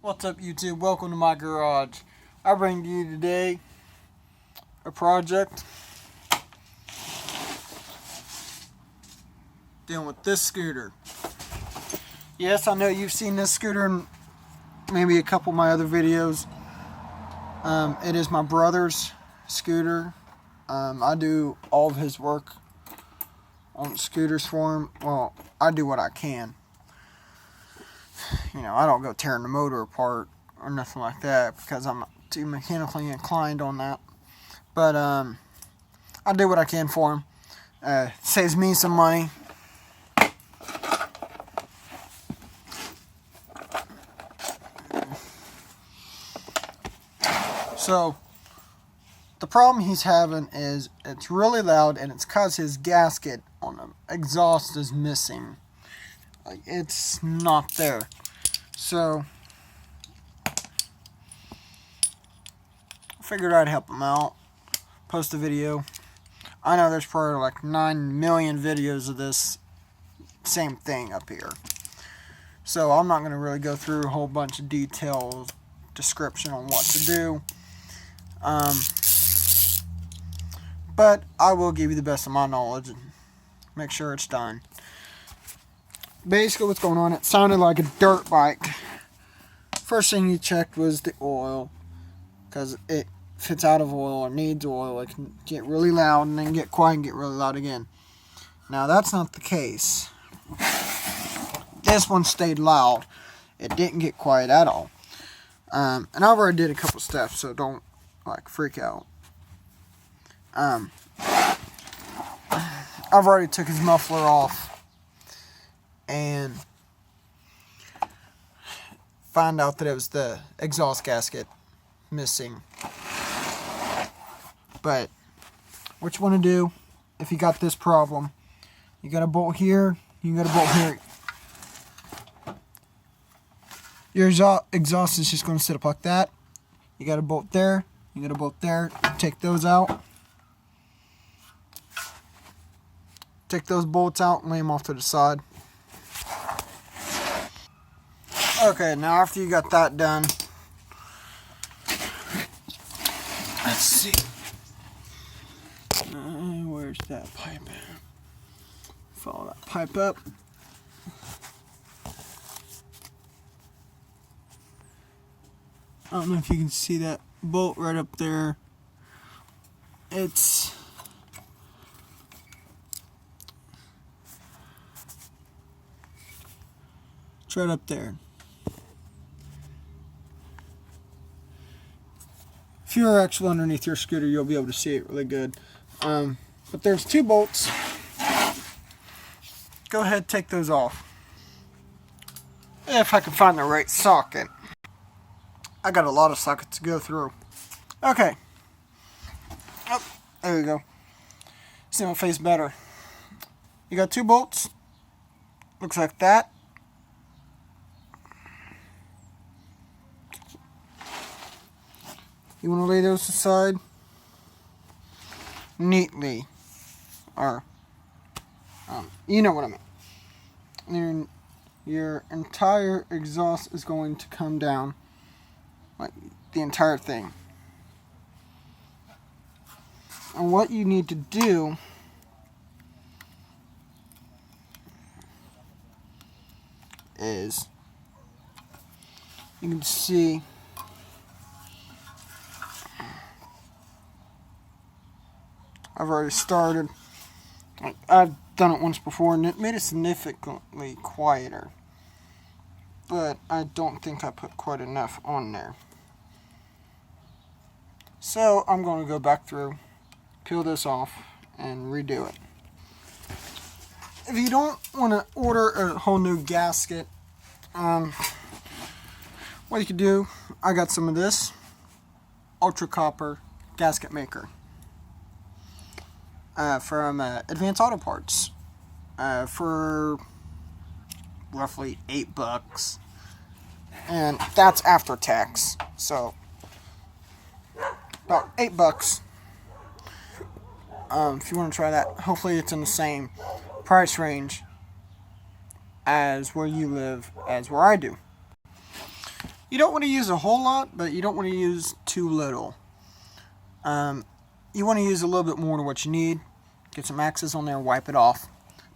What's up, YouTube? Welcome to my garage. I bring to you today a project dealing with this scooter. Yes, I know you've seen this scooter in maybe a couple of my other videos. It is my brother's scooter. I do all of his work on scooters for him. Well, I do what I can. You know, I don't go tearing the motor apart or nothing like that because I'm not too mechanically inclined on that. But I do what I can for him. Saves me some money. So the problem he's having is it's really loud, and it's because his gasket on the exhaust is missing. Like, it's not there. So I figured I'd help him out, post a video. I know there's probably like 9 million videos of this same thing up here, so I'm not going to really go through a whole bunch of detailed description on what to do. But I will give you the best of my knowledge and make sure it's done. Basically what's going on, it sounded like a dirt bike. First thing you checked was the oil, because if it's out of oil or needs oil, it can get really loud and then get quiet and get really loud again. Now that's not the case. This one stayed loud. It didn't get quiet at all. And I've already did a couple steps, so don't like freak out. I've already took his muffler off and find out that it was the exhaust gasket missing. But what you want to do, if you got this problem, you got a bolt here, you got a bolt here. Your exhaust is just going to sit up like that. You got a bolt there, you got a bolt there. Take those out. Take those bolts out and lay them off to the side. Okay, now after you got that done, let's see. Where's that pipe at? Follow that pipe up. I don't know if you can see that bolt right up there. It's right up there. If you're actually underneath your scooter, you'll be able to see it really good. But there's two bolts. Go ahead, take those off. If I can find the right socket. I got a lot of sockets to go through. Okay. Oh, there you go. See my face better. You got two bolts. Looks like that. You want to lay those aside neatly, or you know what I mean. Your entire exhaust is going to come down, like the entire thing. And what you need to do is, you can see I've already started. I've done it once before and it made it significantly quieter, but I don't think I put quite enough on there. So I'm going to go back through, peel this off, and redo it. If you don't want to order a whole new gasket, what you could do, I got some of this ultra copper gasket maker. From Advanced Auto Parts for roughly $8, and that's after tax, so about $8. If you want to try that, hopefully it's in the same price range as where you live as where I do. You don't want to use a whole lot, but you don't want to use too little. You want to use a little bit more than what you need. Get some axes on there, wipe it off.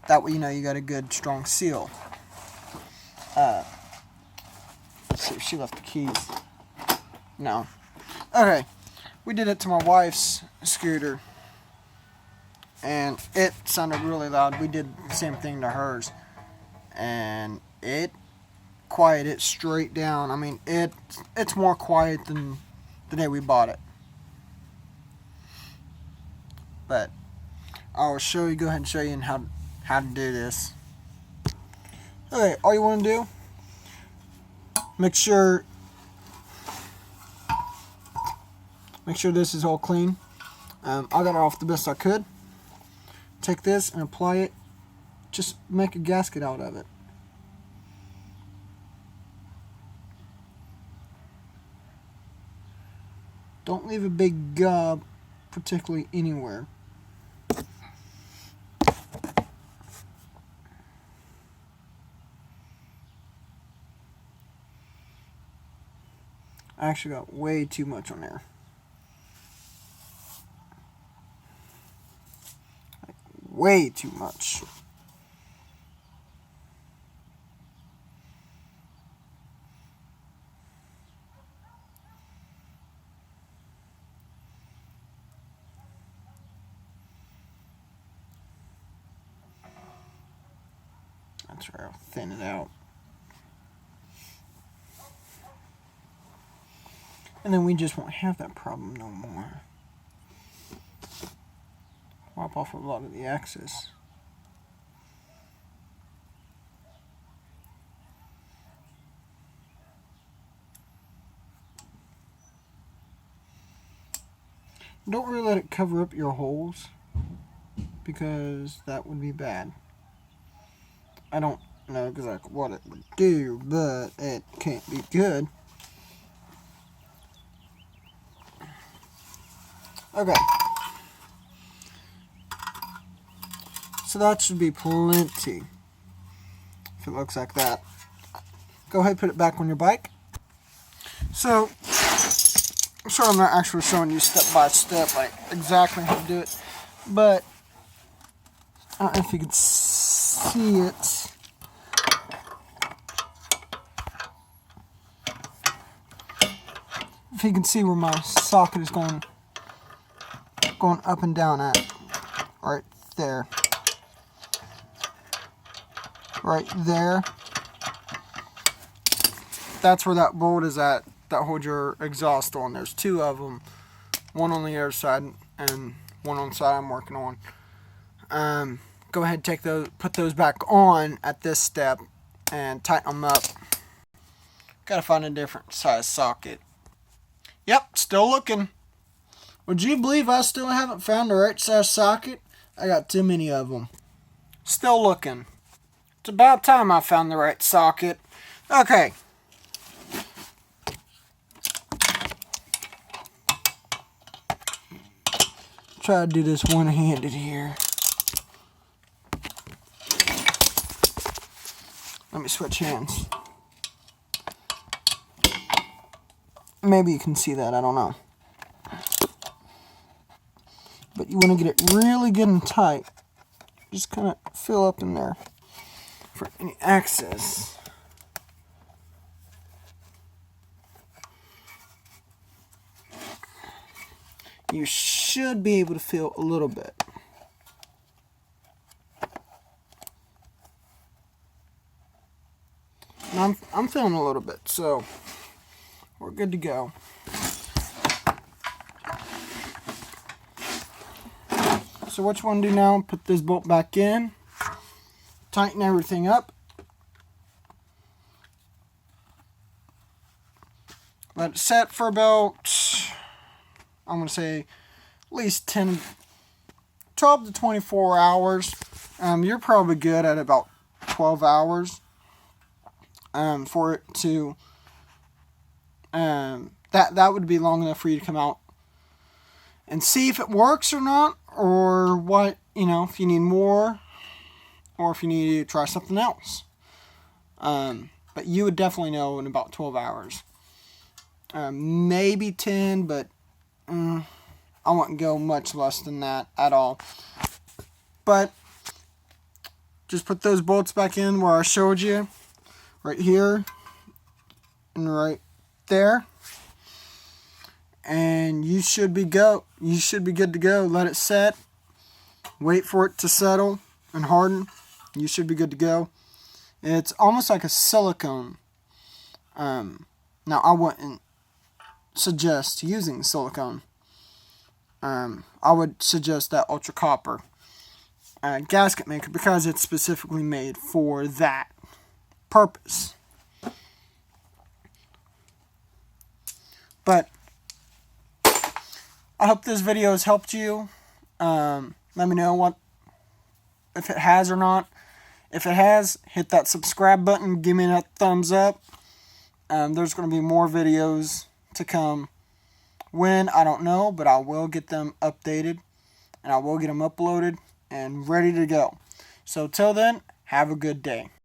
That way you know you got a good, strong seal. Let's see if she left the keys. No. Okay. We did it to my wife's scooter. And it sounded really loud. We did the same thing to hers. And it quieted it straight down. I mean, it's more quiet than the day we bought it. But I'll show you, go ahead and show you how to do this. Okay, all you want to do, make sure this is all clean. I got it off the best I could. Take this and apply it. Just make a gasket out of it. Don't leave a big gob particularly anywhere. I actually got way too much on there. Like, way too much. That's right, I'll thin it out. And then we just won't have that problem no more. Wipe off a lot of the excess. Don't really let it cover up your holes, because that would be bad. I don't know exactly what it would do, but it can't be good. Okay. So that should be plenty. If it looks like that. Go ahead and put it back on your bike. So, I'm sorry I'm not actually showing you step by step, like exactly how to do it. But, I don't know if you can see it. If you can see where my socket is going up and down at. Right there. Right there. That's where that bolt is at that holds your exhaust on. There's two of them. One on the other side and one on the side I'm working on. Go ahead and put those back on at this step and tighten them up. Gotta find a different size socket. Yep, still looking. Would you believe I still haven't found the right size socket? I got too many of them. Still looking. It's about time I found the right socket. Okay. Try to do this one-handed here. Let me switch hands. Maybe you can see that, I don't know. But you want to get it really good and tight. Just kind of fill up in there for any access. You should be able to feel a little bit. And I'm feeling a little bit, so we're good to go. So what you want to do now, put this bolt back in, tighten everything up, let it set for about, I'm going to say, at least 12 to 24 hours. You're probably good at about 12 hours for it to, that would be long enough for you to come out and see if it works or not, or what, if you need more, or if you need to try something else. But you would definitely know in about 12 hours. maybe 10, but I wouldn't go much less than that at all. But just put those bolts back in where I showed you, right here and right there, and you should be good to go. Let it set, wait for it to settle and harden. You should be good to go. It's almost like a silicone. Now I wouldn't suggest using silicone. I would suggest that ultra copper gasket maker, because it's specifically made for that purpose. But I hope this video has helped you. Let me know if it has or not. If it has, hit that subscribe button, give me that thumbs up. There's going to be more videos to come. When, I don't know, but I will get them updated, and I will get them uploaded and ready to go. So till then, have a good day.